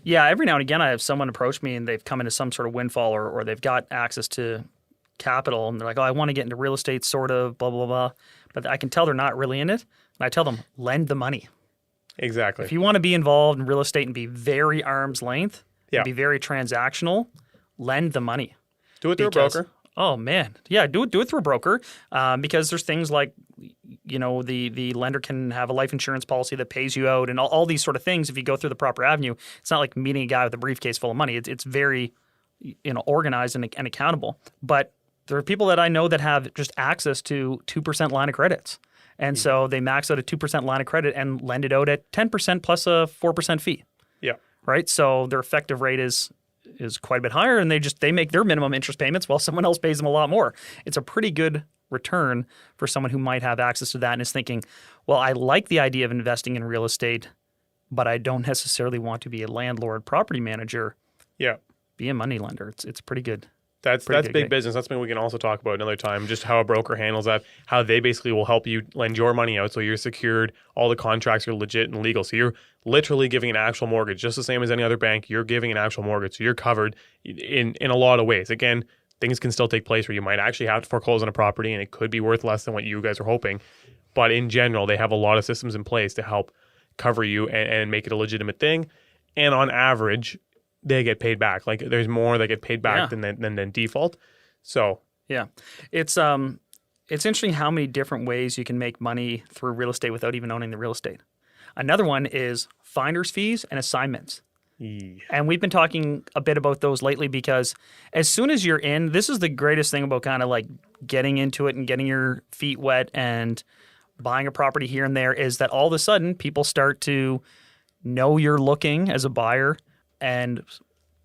Yeah, every now and again I have someone approach me and they've come into some sort of windfall or they've got access to capital and they're like, oh, I want to get into real estate, sort of, blah, blah, blah. But I can tell they're not really in it. And I tell them, lend the money. Exactly. If you want to be involved in real estate and be very arm's length, and be very transactional, lend the money. Do it through a broker. Oh, man. Yeah, do it through a broker because there's things like, the lender can have a life insurance policy that pays you out and all these sort of things. If you go through the proper avenue, it's not like meeting a guy with a briefcase full of money. It's very, organized and accountable. But there are people that I know that have just access to 2% line of credits. And so they max out a 2% line of credit and lend it out at 10% plus a 4% fee. Yeah. Right? So their effective rate is quite a bit higher and they make their minimum interest payments while someone else pays them a lot more. It's a pretty good return for someone who might have access to that and is thinking, well, I like the idea of investing in real estate, but I don't necessarily want to be a landlord property manager. Yeah. Be a money lender. It's pretty good. That's big business. That's something we can also talk about another time, just how a broker handles that, how they basically will help you lend your money out so you're secured, all the contracts are legit and legal. So you're literally giving an actual mortgage, just the same as any other bank. You're giving an actual mortgage. So you're covered in a lot of ways. Again, things can still take place where you might actually have to foreclose on a property and it could be worth less than what you guys are hoping. But in general, they have a lot of systems in place to help cover you and make it a legitimate thing. And on average, they get paid back. Like there's more that get paid back than default. So yeah, it's interesting how many different ways you can make money through real estate without even owning the real estate. Another one is finder's fees and assignments. Yeah. And we've been talking a bit about those lately because as soon as you're in, this is the greatest thing about kind of like getting into it and getting your feet wet and buying a property here and there is that all of a sudden people start to know you're looking as a buyer and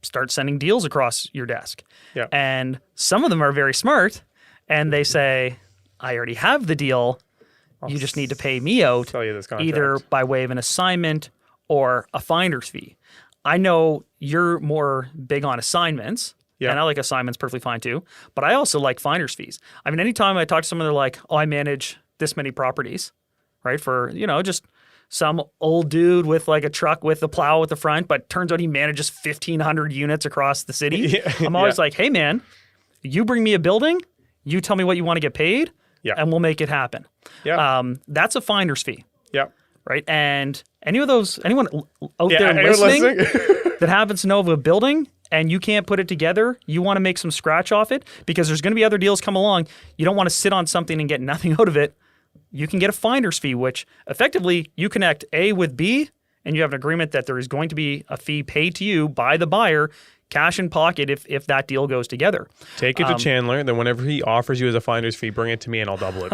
start sending deals across your desk. Yeah. And some of them are very smart and they say, I already have the deal. You just need to pay me out tell you this contract. Either by way of an assignment or a finder's fee. I know you're more big on assignments, and I like assignments perfectly fine too, but I also like finder's fees. I mean, anytime I talk to someone, they're like, oh, I manage this many properties, right? For, just some old dude with like a truck with a plow at the front, but turns out he manages 1,500 units across the city. I'm always like, hey man, you bring me a building, you tell me what you want to get paid, and we'll make it happen. That's a finder's fee. Right? And anyone out there listening that happens to know of a building and you can't put it together, you want to make some scratch off it because there's going to be other deals come along. You don't want to sit on something and get nothing out of it. You can get a finder's fee, which effectively you connect A with B and you have an agreement that there is going to be a fee paid to you by the buyer, cash in pocket if that deal goes together. Take it to Chandler, then whenever he offers you as a finder's fee, bring it to me and I'll double it.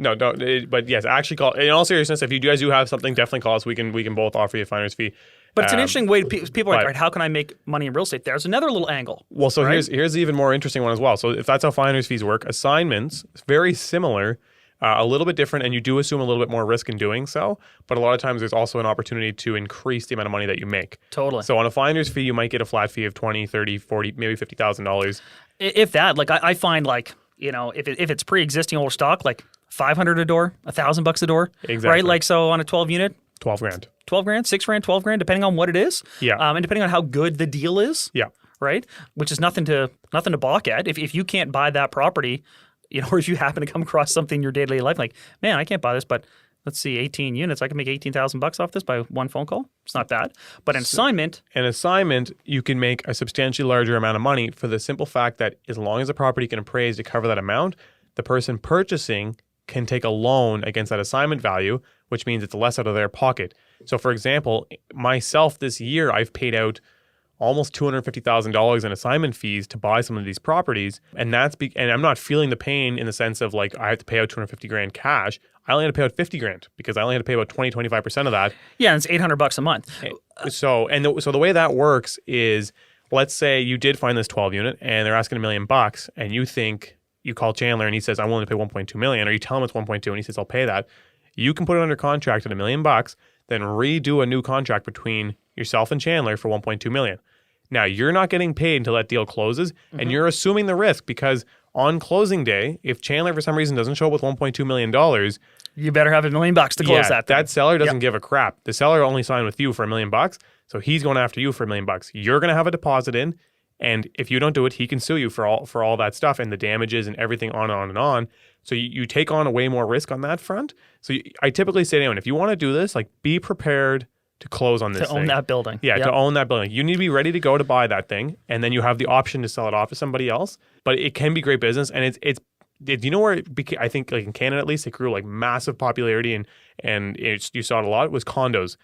No, don't. But yes, actually call. In all seriousness, if you guys do have something, definitely call us. We can both offer you a finder's fee. But it's an interesting way. People are like, all right, how can I make money in real estate? There's another little angle. Well, so here's the even more interesting one as well. So if that's how finder's fees work, assignments, very similar, a little bit different, and you do assume a little bit more risk in doing so. But a lot of times there's also an opportunity to increase the amount of money that you make. Totally. So on a finder's fee, you might get a flat fee of $20,000, $30,000, $40,000, maybe $50,000. If that, like I find like, if it's pre-existing older stock, like $500 a door, $1,000 a door. Exactly. Right? Like, so on a 12 unit, $12,000. $12,000, $6,000, $12,000, depending on what it is. Yeah. And depending on how good the deal is. Yeah. Right? Which is nothing to balk at. If you can't buy that property, or if you happen to come across something in your day-to-day life, like, man, I can't buy this, but let's see, 18 units, I can make $18,000 off this by one phone call. It's not bad. But an assignment, you can make a substantially larger amount of money for the simple fact that as long as the property can appraise to cover that amount, the person purchasing can take a loan against that assignment value, which means it's less out of their pocket. So, for example, myself this year, I've paid out almost $250,000 in assignment fees to buy some of these properties, and and I'm not feeling the pain in the sense of like I have to pay out $250,000 cash. I only had to pay out $50,000 because I only had to pay about 20-25% of that. Yeah, and it's $800 a month. So the way that works is, let's say you did find this 12 unit and they're asking $1 million, and you think. You call Chandler and he says, I'm willing to pay $1.2 million, or you tell him it's 1.2 and he says, I'll pay that. You can put it under contract at $1 million, then redo a new contract between yourself and Chandler for $1.2 million. Now, you're not getting paid until that deal closes, and you're assuming the risk because on closing day, if Chandler for some reason doesn't show up with $1.2 million, You better have $1 million to close that thing. That seller doesn't give a crap. The seller only signed with you for $1 million, so he's going after you for $1 million. You're going to have a deposit in, and if you don't do it, he can sue you for all that stuff and the damages and everything on and on and on. So you take on a way more risk on that front. So I typically say to anyone, if you want to do this, like be prepared to close on this to own that building. Yeah, to own that building. You need to be ready to go to buy that thing, and then you have the option to sell it off to somebody else. But it can be great business, and it's do you know where I think, like in Canada at least, it grew like massive popularity, and you saw it a lot. It was condos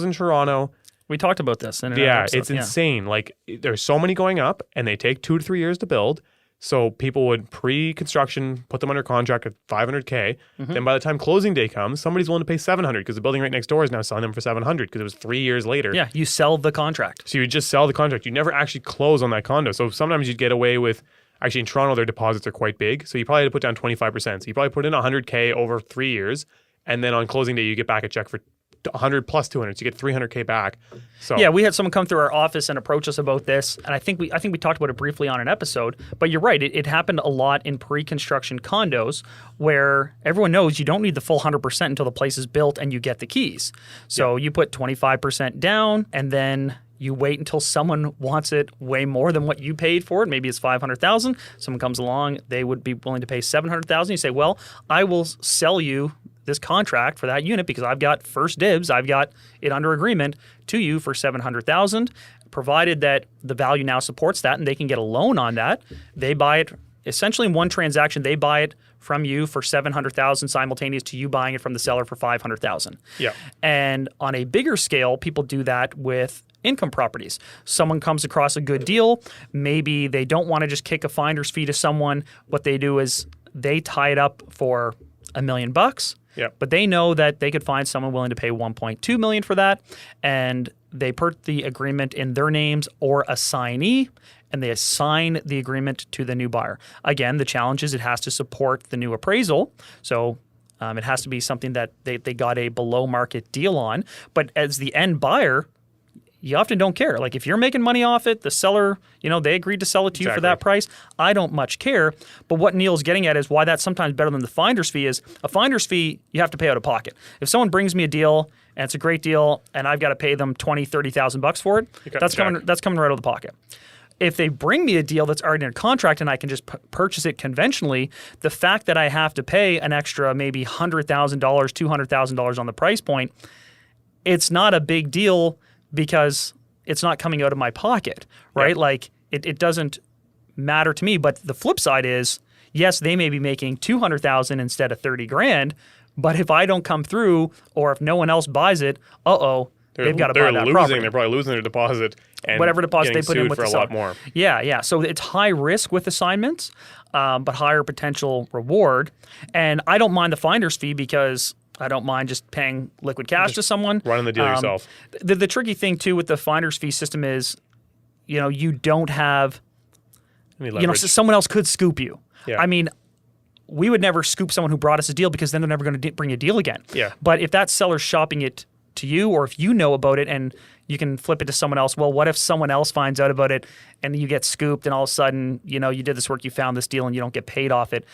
in Toronto. We talked about this. It's insane. Like there's so many going up, and they take 2 to 3 years to build. So people would pre-construction put them under contract at $500K. Then by the time closing day comes, somebody's willing to pay $700 because the building right next door is now selling them for $700 because it was 3 years later. Yeah, you sell the contract. So you just sell the contract. You never actually close on that condo. So sometimes you'd get away with, actually in Toronto, their deposits are quite big. So you probably had to put down 25%. So you probably put in $100K over 3 years. And then on closing day, you get back a check for 100 plus 200, so you get $300K back. So yeah, we had someone come through our office and approach us about this, and I think we talked about it briefly on an episode. But you're right; it happened a lot in pre-construction condos where everyone knows you don't need the full 100% until the place is built and you get the keys. So you put 25% down, and then you wait until someone wants it way more than what you paid for it. Maybe it's $500,000. Someone comes along, they would be willing to pay $700,000. You say, "Well, I will sell you this contract for that unit because I've got first dibs. I've got it under agreement to you for $700,000, provided that the value now supports that and they can get a loan on that. They buy it essentially in one transaction. They buy it from you for $700,000 simultaneous to you buying it from the seller for $500,000. Yeah. And on a bigger scale, people do that with income properties. Someone comes across a good deal. Maybe they don't want to just kick a finder's fee to someone. What they do is they tie it up for $1 million. Yeah. But they know that they could find someone willing to pay $1.2 million for that, and they put the agreement in their names or assignee, and they assign the agreement to the new buyer. Again, the challenge is it has to support the new appraisal, so it has to be something that they got a below market deal on. But as the end buyer, you often don't care. Like if you're making money off it, the seller, they agreed to sell it to you for that price. I don't much care. But what Neal's getting at is why that's sometimes better than the finder's fee is a finder's fee you have to pay out of pocket. If someone brings me a deal and it's a great deal and I've got to pay them $20,000-$30,000 for it, that's coming right out of the pocket. If they bring me a deal that's already in a contract and I can just purchase it conventionally, the fact that I have to pay an extra maybe $100,000, $200,000 on the price point, it's not a big deal because it's not coming out of my pocket, right? Yep. Like it doesn't matter to me. But the flip side is, yes, they may be making $200,000 instead of $30,000, but if I don't come through or if no one else buys it, they've got to buy that property. They're probably losing their deposit and whatever deposit they put in with for the a lot more. Yeah. So it's high risk with assignments, but higher potential reward. And I don't mind the finder's fee because I don't mind just paying liquid cash to someone. Running the deal yourself. The tricky thing too with the finder's fee system is, you don't have, someone else could scoop you. Yeah. I mean, we would never scoop someone who brought us a deal because then they're never going to bring a deal again. Yeah. But if that seller's shopping it to you, or if you know about it and you can flip it to someone else, well, what if someone else finds out about it and you get scooped and all of a sudden, you did this work, you found this deal and you don't get paid off it.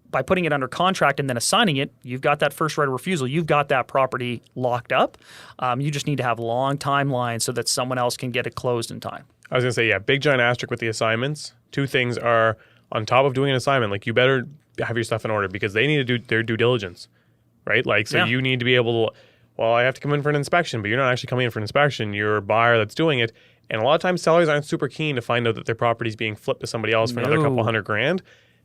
By putting it under contract and then assigning it, you've got that first right of refusal. You've got that property locked up. You just need to have long timelines so that someone else can get it closed in time. I was going to say, big giant asterisk with the assignments. Two things are, on top of doing an assignment, like you better have your stuff in order because they need to do their due diligence, right? Like, so you need to be able to, I have to come in for an inspection, but you're not actually coming in for an inspection. You're a buyer that's doing it. And a lot of times sellers aren't super keen to find out that their property is being flipped to somebody else for another couple $100,000.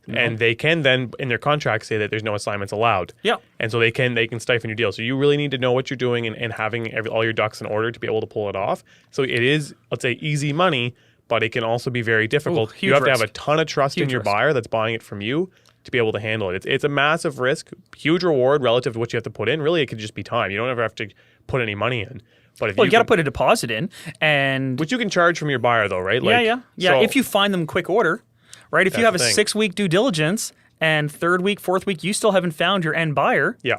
And they can then, in their contract, say that there's no assignments allowed. Yeah. And so they can stifle your deal. So you really need to know what you're doing and having all your ducks in order to be able to pull it off. So it is, let's say, easy money, but it can also be very difficult. You have to have a ton of trust in your buyer that's buying it from you to be able to handle it. It's a massive risk, huge reward relative to what you have to put in. Really, it could just be time. You don't ever have to put any money in. But if you got to put a deposit in, and which you can charge from your buyer, though, right? Yeah. So, if you find them quick order. Right, if you have a 6-week due diligence and third week, fourth week, you still haven't found your end buyer. Yeah,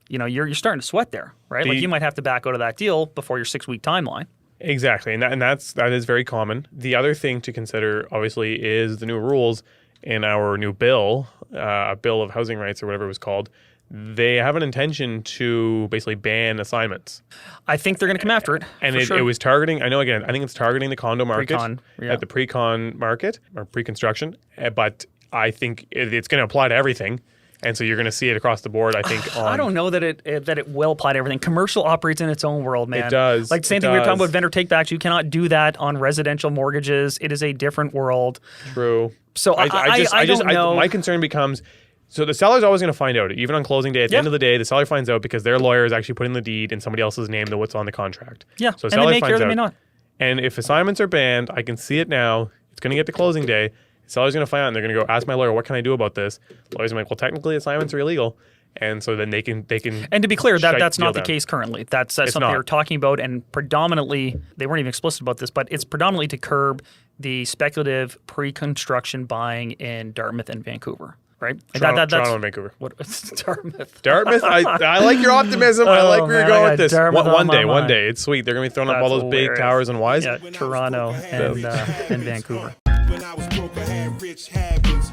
you're starting to sweat there, right? Like you might have to back out of that deal before your 6-week timeline. Exactly, and that is very common. The other thing to consider, obviously, is the new rules in our new bill, a bill of housing rights or whatever it was called, they have an intention to basically ban assignments. I think they're going to come after it. And for sure. it was targeting, I think it's targeting the condo market, Pre-con, yeah. at the pre-con market or pre-construction. But I think it's going to apply to everything. And so you're going to see it across the board, I think. I don't know that it will apply to everything. Commercial operates in its own world, man. It does. Like the same thing we were talking about vendor takebacks. You cannot do that on residential mortgages. It is a different world. True. So I don't know. My concern becomes, so the seller's always going to find out, even on closing day. At the end of the day, the seller finds out because their lawyer is actually putting the deed in somebody else's name than what's on the contract. Yeah, so and they may care, they may not. And if assignments are banned, I can see it now. It's going to get to closing day. The seller's going to find out, and they're going to go ask my lawyer, what can I do about this? The lawyer's going to be like, well, technically assignments are illegal. And so then they can. And to be clear, that's not the down. case currently. That's something not. they were talking about, and predominantly, they weren't even explicit about this, but it's predominantly to curb the speculative pre-construction buying in Dartmouth and Vancouver. Right? Toronto and Vancouver. What, Dartmouth. Dartmouth? I like your optimism. I like where you're going with this. Dartmouth One mind. day. It's sweet. They're going to be throwing up all those big towers and Ys. Yeah, Toronto and Vancouver. When I was broke, I had rich habits.